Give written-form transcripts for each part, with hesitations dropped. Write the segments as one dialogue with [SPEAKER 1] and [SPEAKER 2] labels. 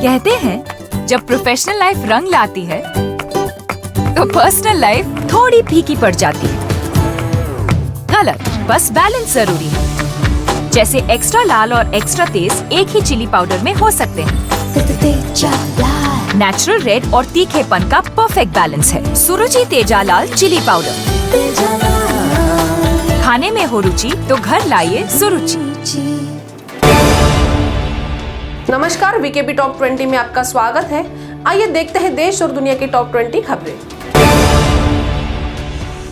[SPEAKER 1] कहते हैं जब प्रोफेशनल लाइफ रंग लाती है तो पर्सनल लाइफ थोड़ी फीकी पड़ जाती है। गलत, बस बैलेंस जरूरी है। जैसे एक्स्ट्रा लाल और एक्स्ट्रा तेज एक ही चिली पाउडर में हो सकते हैं। नेचुरल रेड और तीखेपन का परफेक्ट बैलेंस है सुरुचि तेजा लाल चिली पाउडर। खाने में हो रुचि तो घर लाइए सुरुचि।
[SPEAKER 2] नमस्कार, वीकेबी टॉप 20 में आपका स्वागत है। आइए देखते हैं देश और दुनिया की टॉप 20 खबरें।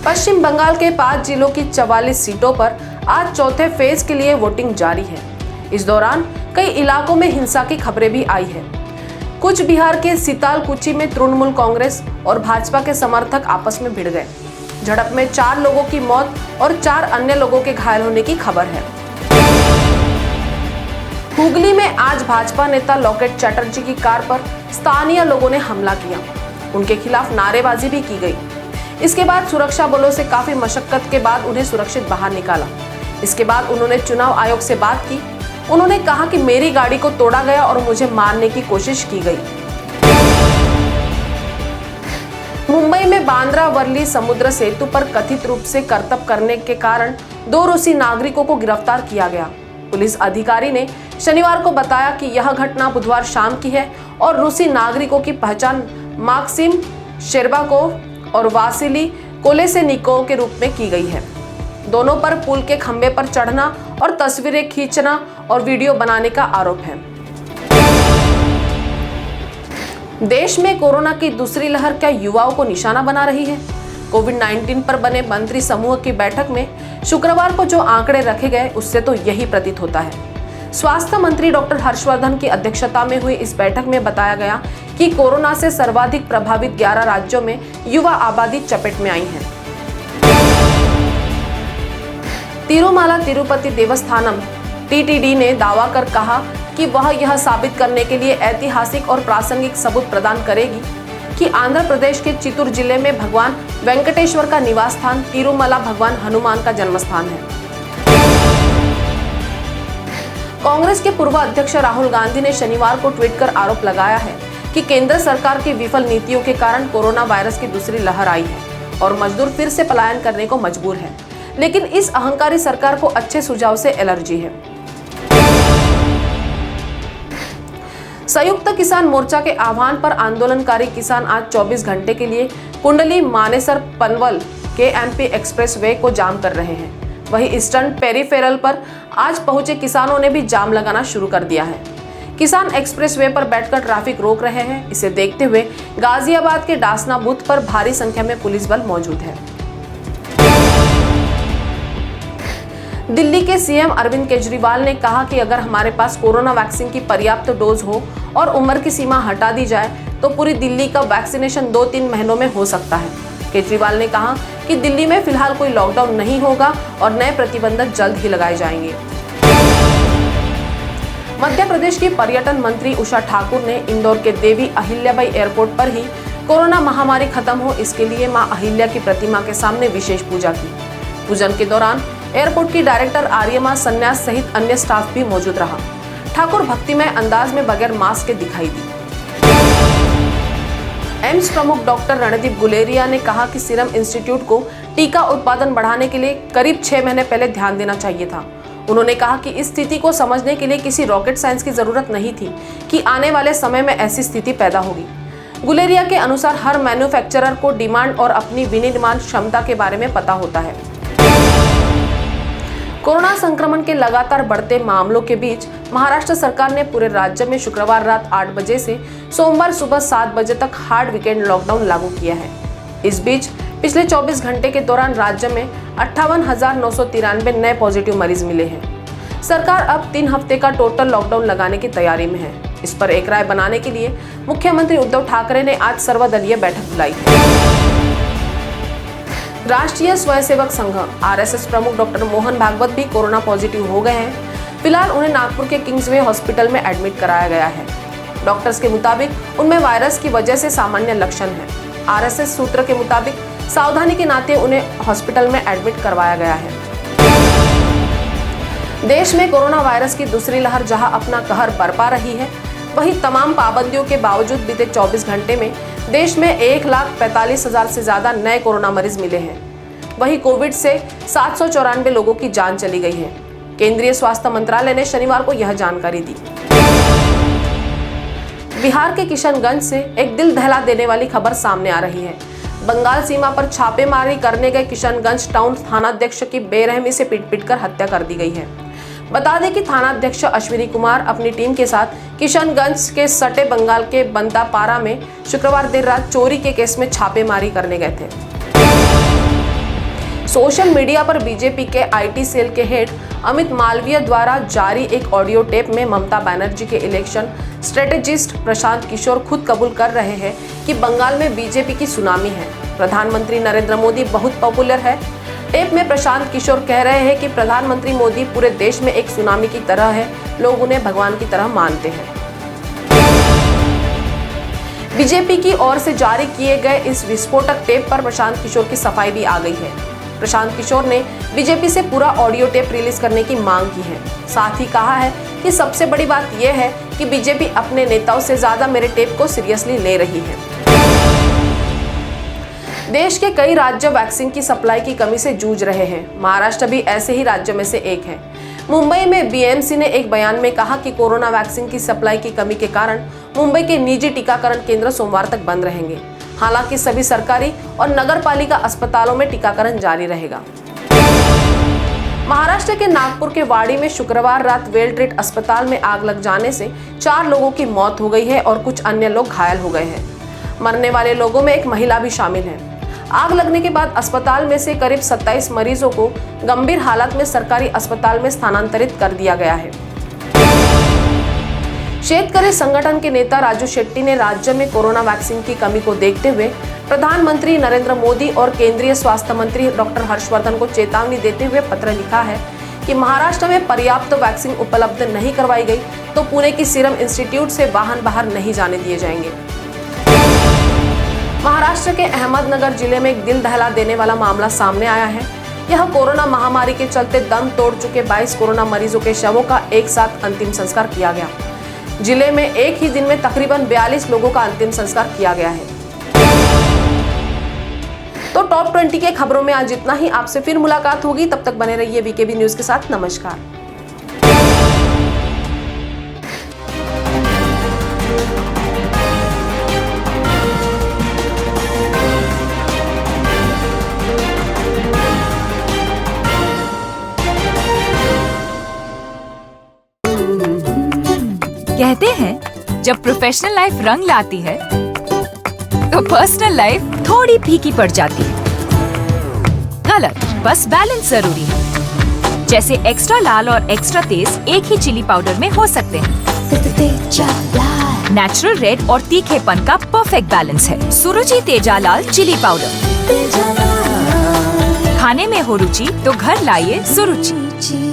[SPEAKER 2] पश्चिम बंगाल के 5 जिलों की 44 सीटों पर आज चौथे फेज के लिए वोटिंग जारी है। इस दौरान कई इलाकों में हिंसा की खबरें भी आई है। कुछ बिहार के सीतालकुची में तृणमूल कांग्रेस और भाजपा के समर्थक आपस में भिड़ गए। झड़प में 4 लोगों की मौत और 4 अन्य लोगों के घायल होने की खबर है। हुगली में आज भाजपा नेता लॉकेट चैटर्जी की कार पर स्थानीय लोगों ने हमला किया। उनके खिलाफ नारेबाजी भी की गई। इसके बाद सुरक्षा बलों से काफी मशक्कत के बाद उन्हें सुरक्षित बाहर निकाला। इसके बाद उन्होंने चुनाव आयोग से बात की। उन्होंने कहा कि मेरी गाड़ी को तोड़ा गया और मुझे मारने की कोशिश की गई। मुंबई में बांद्रा वर्ली समुद्र सेतु पर कथित रूप से करतब करने के कारण 2 रूसी नागरिकों को गिरफ्तार किया गया। पुलिस अधिकारी ने शनिवार को बताया कि यह घटना बुधवार शाम की है और रूसी नागरिकों की पहचान माक्सिम शेरबाकोव और वासिली कोलेसेनिकोव के रूप में की गई है। दोनों पर पुल के खंभे पर चढ़ना और तस्वीरें खींचना और वीडियो बनाने का आरोप है। देश में कोरोना की दूसरी लहर क्या युवाओं को निशाना बना रही है? कोविड-19 पर बने मंत्री समूह की बैठक में शुक्रवार को जो आंकड़े रखे गए उससे तो यही प्रतीत होता है। स्वास्थ्य मंत्री डॉक्टर हर्षवर्धन की अध्यक्षता में हुई इस बैठक में बताया गया कि कोरोना से सर्वाधिक प्रभावित 11 राज्यों में युवा आबादी चपेट में आई है। तिरुमाला तिरुपति देवस्थानम (TTD) ने दावा कर कहा कि वह यह साबित करने के लिए ऐतिहासिक और प्रासंगिक सबूत प्रदान करेगी कि आंध्र प्रदेश के चित्तूर जिले में भगवान वेंकटेश्वर का निवास स्थान तिरुमला भगवान हनुमान का जन्म स्थान है। कांग्रेस के पूर्व अध्यक्ष राहुल गांधी ने शनिवार को ट्वीट कर आरोप लगाया है कि केंद्र सरकार की विफल नीतियों के कारण कोरोना वायरस की दूसरी लहर आई है और मजदूर फिर से पलायन करने को मजबूर है। लेकिन इस अहंकारी सरकार को अच्छे सुझाव से एलर्जी है। संयुक्त किसान मोर्चा के आह्वान पर आंदोलनकारी किसान आज 24 घंटे के लिए Kundli Manesar पनवल KMP express way को जाम कर रहे हैं। वहीं ईस्टर्न पेरीफेरल पर आज पहुंचे किसानों ने भी जाम लगाना शुरू कर दिया है। किसान एक्सप्रेस वे पर बैठकर ट्रैफिक रोक रहे हैं। इसे देखते हुए गाजियाबाद के डासना बूथ पर भारी संख्या में पुलिस बल मौजूद है। दिल्ली के CM अरविंद केजरीवाल ने कहा कि अगर हमारे पास कोरोना वैक्सीन की पर्याप्त डोज हो और उम्र की सीमा हटा दी जाए तो पूरी दिल्ली का वैक्सीनेशन 2-3 महीनों में हो सकता है। केजरीवाल ने कहा कि दिल्ली में फिलहाल कोई लॉकडाउन नहीं होगा और नए प्रतिबंध जल्द ही लगाए जाएंगे। मध्य प्रदेश की पर्यटन मंत्री उषा ठाकुर ने इंदौर के देवी अहिल्याबाई एयरपोर्ट पर ही कोरोना महामारी खत्म हो इसके लिए मां अहिल्या की प्रतिमा के सामने विशेष पूजा की। पूजन के दौरान एयरपोर्ट की डायरेक्टर आर्यमा सन्यास सहित अन्य स्टाफ भी मौजूद रहा। ठाकुर भक्तिमय अंदाज में बगैर मास्क के दिखाई दी। एम्स प्रमुख डॉक्टर रणदीप गुलेरिया ने कहा कि सीरम इंस्टीट्यूट को टीका उत्पादन बढ़ाने के लिए करीब 6 महीने पहले ध्यान देना चाहिए था। उन्होंने कहा कि इस स्थिति को समझने के लिए किसी रॉकेट साइंस की जरूरत नहीं थी कि आने वाले समय में ऐसी स्थिति पैदा होगी। गुलेरिया के अनुसार हर मैन्युफैक्चरर को डिमांड और अपनी विनिर्माण क्षमता के बारे में पता होता है। कोरोना संक्रमण के लगातार बढ़ते मामलों के बीच महाराष्ट्र सरकार ने पूरे राज्य में शुक्रवार रात 8 बजे से सोमवार सुबह 7 बजे तक हार्ड वीकेंड लॉकडाउन लागू किया है। इस बीच पिछले 24 घंटे के दौरान राज्य में 58,993 नए पॉजिटिव मरीज मिले हैं। सरकार अब 3 हफ्ते का टोटल लॉकडाउन लगाने की तैयारी में है। इस पर एक राय बनाने के लिए मुख्यमंत्री उद्धव ठाकरे ने आज सर्वदलीय बैठक बुलाई। राष्ट्रीय स्वयंसेवक संघ RSS प्रमुख डॉक्टर मोहन भागवत भी कोरोना पॉजिटिव हो गए हैं। फिलहाल उन्हें नागपुर के किंग्सवे हॉस्पिटल में एडमिट कराया गया है। डॉक्टर्स के मुताबिक उनमें वायरस की वजह से सामान्य लक्षण है। RSS सूत्र के मुताबिक सावधानी के नाते उन्हें हॉस्पिटल में एडमिट करवाया गया है। देश में कोरोना वायरस की दूसरी लहर जहां अपना कहर बरपा रही है, वहीं तमाम पाबंदियों के बावजूद बीते 24 घंटे में देश में 1,45,000 से ज्यादा नए कोरोना मरीज मिले हैं। वहीं कोविड से 794 लोगों की जान चली गई है। केंद्रीय स्वास्थ्य मंत्रालय ने शनिवार को यह जानकारी दी। बिहार के किशनगंज से एक दिल दहला देने वाली खबर सामने आ रही है। बंगाल सीमा पर छापेमारी करने गए किशनगंज टाउन थानाध्यक्ष की बेरहमी से पीट-पीटकर हत्या कर दी गई है। बता दें कि थानाध्यक्ष अश्विनी कुमार अपनी टीम के साथ किशनगंज के सटे बंगाल के बंदापारा में शुक्रवार देर रात चोरी के केस में छापेमारी करने गए थे। सोशल मीडिया पर बीजेपी के आईटी सेल के हेड अमित मालवीय द्वारा जारी एक ऑडियो टेप में ममता बनर्जी के इलेक्शन स्ट्रेटेजिस्ट प्रशांत किशोर खुद कबूल कर रहे हैं कि बंगाल में बीजेपी की सुनामी है। प्रधानमंत्री नरेंद्र मोदी बहुत पॉपुलर है। टेप में प्रशांत किशोर कह रहे हैं कि प्रधानमंत्री मोदी पूरे देश में एक सुनामी की तरह है, लोग उन्हें भगवान की तरह मानते हैं। बीजेपी की ओर से जारी किए गए इस विस्फोटक टेप पर प्रशांत किशोर की सफाई भी आ गई है। प्रशांत किशोर ने बीजेपी से पूरा ऑडियो टेप रिलीज करने की मांग की है। साथ ही कहा है कि सबसे बड़ी बात यह है कि बीजेपी अपने नेताओं से ज्यादा मेरे टेप को सीरियसली ले रही है। देश के कई राज्य वैक्सीन की सप्लाई की कमी से जूझ रहे हैं। महाराष्ट्र भी ऐसे ही राज्यों में से एक है। मुंबई में बीएमसी ने एक बयान में कहा कि कोरोना वैक्सीन की सप्लाई की कमी के कारण मुंबई के निजी टीकाकरण केंद्र सोमवार तक बंद रहेंगे। हालांकि सभी सरकारी और नगरपालिका अस्पतालों में टीकाकरण जारी रहेगा। महाराष्ट्र के नागपुर के वाड़ी में शुक्रवार रात वेल ट्रीट अस्पताल में आग लग जाने से 4 लोगों की मौत हो गई है और कुछ अन्य लोग घायल हो गए हैं। मरने वाले लोगों में एक महिला भी शामिल है। आग लगने के बाद अस्पताल में से करीब 27 मरीजों को गंभीर हालत में सरकारी अस्पताल में स्थानांतरित कर दिया गया है। शेतकरी संगठन के नेता राजू शेट्टी ने राज्य में कोरोना वैक्सीन की कमी को देखते हुए प्रधानमंत्री नरेंद्र मोदी और केंद्रीय स्वास्थ्य मंत्री डॉक्टर हर्षवर्धन को चेतावनी देते हुए पत्र लिखा है कि महाराष्ट्र में पर्याप्त वैक्सीन उपलब्ध नहीं करवाई गई तो पुणे की सीरम इंस्टीट्यूट से वाहन बाहर नहीं जाने दिए जाएंगे। महाराष्ट्र के अहमदनगर जिले में एक दिल दहला देने वाला मामला सामने आया है। यह कोरोना महामारी के चलते दम तोड़ चुके 22 कोरोना मरीजों के शवों का एक साथ अंतिम संस्कार किया गया। जिले में एक ही दिन में तकरीबन 42 लोगों का अंतिम संस्कार किया गया है। तो टॉप 20 के खबरों में आज इतना ही। आपसे फिर मुलाकात होगी, तब तक बने रहिए वीकेबी न्यूज के साथ। नमस्कार।
[SPEAKER 1] कहते हैं जब प्रोफेशनल लाइफ रंग लाती है तो पर्सनल लाइफ थोड़ी फीकी पड़ जाती है। गलत, बस बैलेंस जरूरी है। जैसे एक्स्ट्रा लाल और एक्स्ट्रा तेज एक ही चिली पाउडर में हो सकते हैं। नेचुरल रेड और तीखेपन का परफेक्ट बैलेंस है सुरुचि तेजा लाल चिली पाउडर। खाने में हो रुचि तो घर लाइए सुरुचि।